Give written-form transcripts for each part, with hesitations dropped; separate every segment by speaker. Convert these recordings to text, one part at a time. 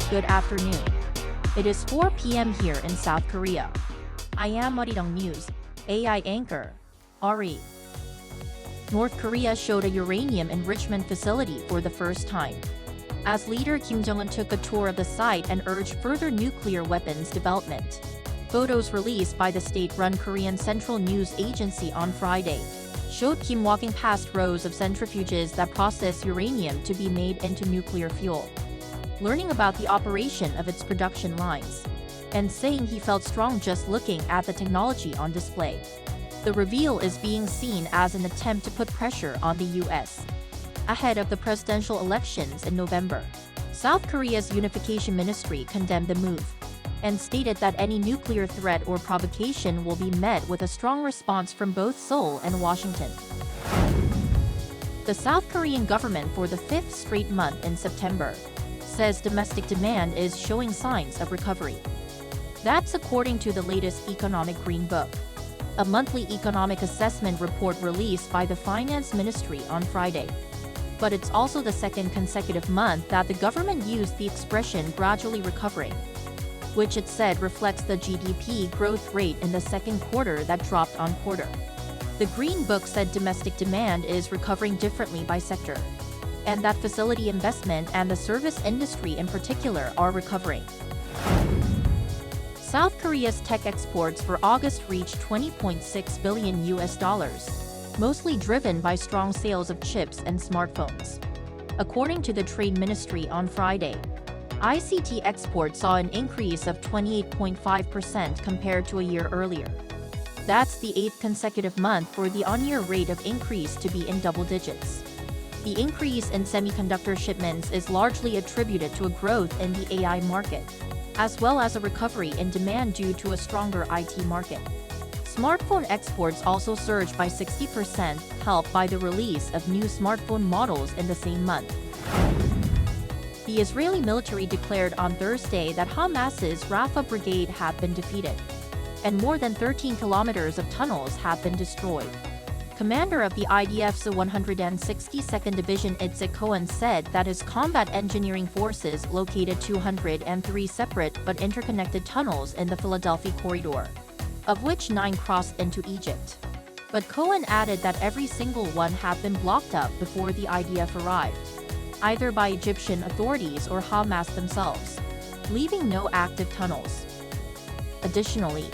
Speaker 1: Good afternoon. It is 4 p.m. here in South Korea. I am Arirang News, AI anchor, Ari. North Korea showed a uranium enrichment facility for the first time, as leader Kim Jong-un took a tour of the site and urged further nuclear weapons development. Photos released by the state-run Korean Central News Agency on Friday showed Kim walking past rows of centrifuges that process uranium to be made into nuclear fuel, learning about the operation of its production lines, and saying he felt strong just looking at the technology on display. The reveal is being seen as an attempt to put pressure on the U.S. ahead of the presidential elections in November. South Korea's Unification Ministry condemned the move and stated that any nuclear threat or provocation will be met with a strong response from both Seoul and Washington. The South Korean government, for the fifth straight month in September, says domestic demand is showing signs of recovery. That's according to the latest Economic Green Book, a monthly economic assessment report released by the Finance Ministry on Friday. But it's also the second consecutive month that the government used the expression gradually recovering, which it said reflects the GDP growth rate in the second quarter that dropped on quarter. The Green Book said domestic demand is recovering differently by sector, and that facility investment and the service industry in particular are recovering. South Korea's tech exports for August reached $20.6 billion, mostly driven by strong sales of chips and smartphones. According to the Trade Ministry on Friday, ICT exports saw an increase of 28.5% compared to a year earlier. That's the 8th consecutive month for the on-year rate of increase to be in double digits. The increase in semiconductor shipments is largely attributed to a growth in the AI market, as well as a recovery in demand due to a stronger IT market. Smartphone exports also surged by 60%, helped by the release of new smartphone models in the same month. The Israeli military declared on Thursday that Hamas's Rafah Brigade had been defeated, and more than 13 kilometers of tunnels have been destroyed. Commander of the IDF's 162nd Division Itzik Cohen said that his combat engineering forces located 203 separate but interconnected tunnels in the Philadelphia corridor, of which 9 crossed into Egypt. But Cohen added that every single one had been blocked up before the IDF arrived, either by Egyptian authorities or Hamas themselves, leaving no active tunnels. Additionally,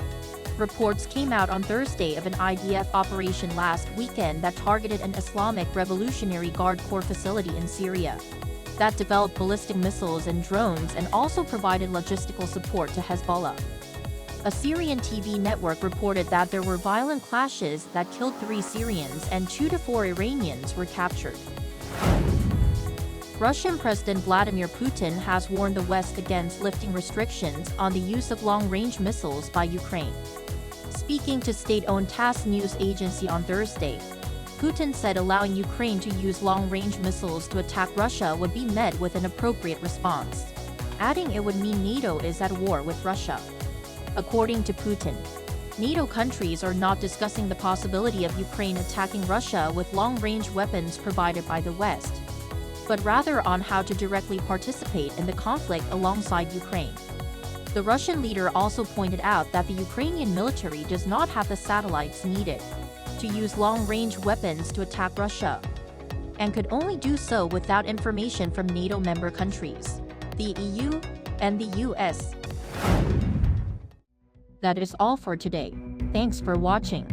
Speaker 1: reports came out on Thursday of an IDF operation last weekend that targeted an Islamic Revolutionary Guard Corps facility in Syria that developed ballistic missiles and drones and also provided logistical support to Hezbollah. A Syrian TV network reported that there were violent clashes that killed 3 Syrians and 2 to 4 Iranians were captured. Russian President Vladimir Putin has warned the West against lifting restrictions on the use of long-range missiles by Ukraine. Speaking to state-owned TASS news agency on Thursday, Putin said allowing Ukraine to use long-range missiles to attack Russia would be met with an appropriate response, adding it would mean NATO is at war with Russia. According to Putin, NATO countries are not discussing the possibility of Ukraine attacking Russia with long-range weapons provided by the West, but rather on how to directly participate in the conflict alongside Ukraine. The Russian leader also pointed out that the Ukrainian military does not have the satellites needed to use long-range weapons to attack Russia, and could only do so without information from NATO member countries, the EU, and the US. That is all for today. Thanks for watching.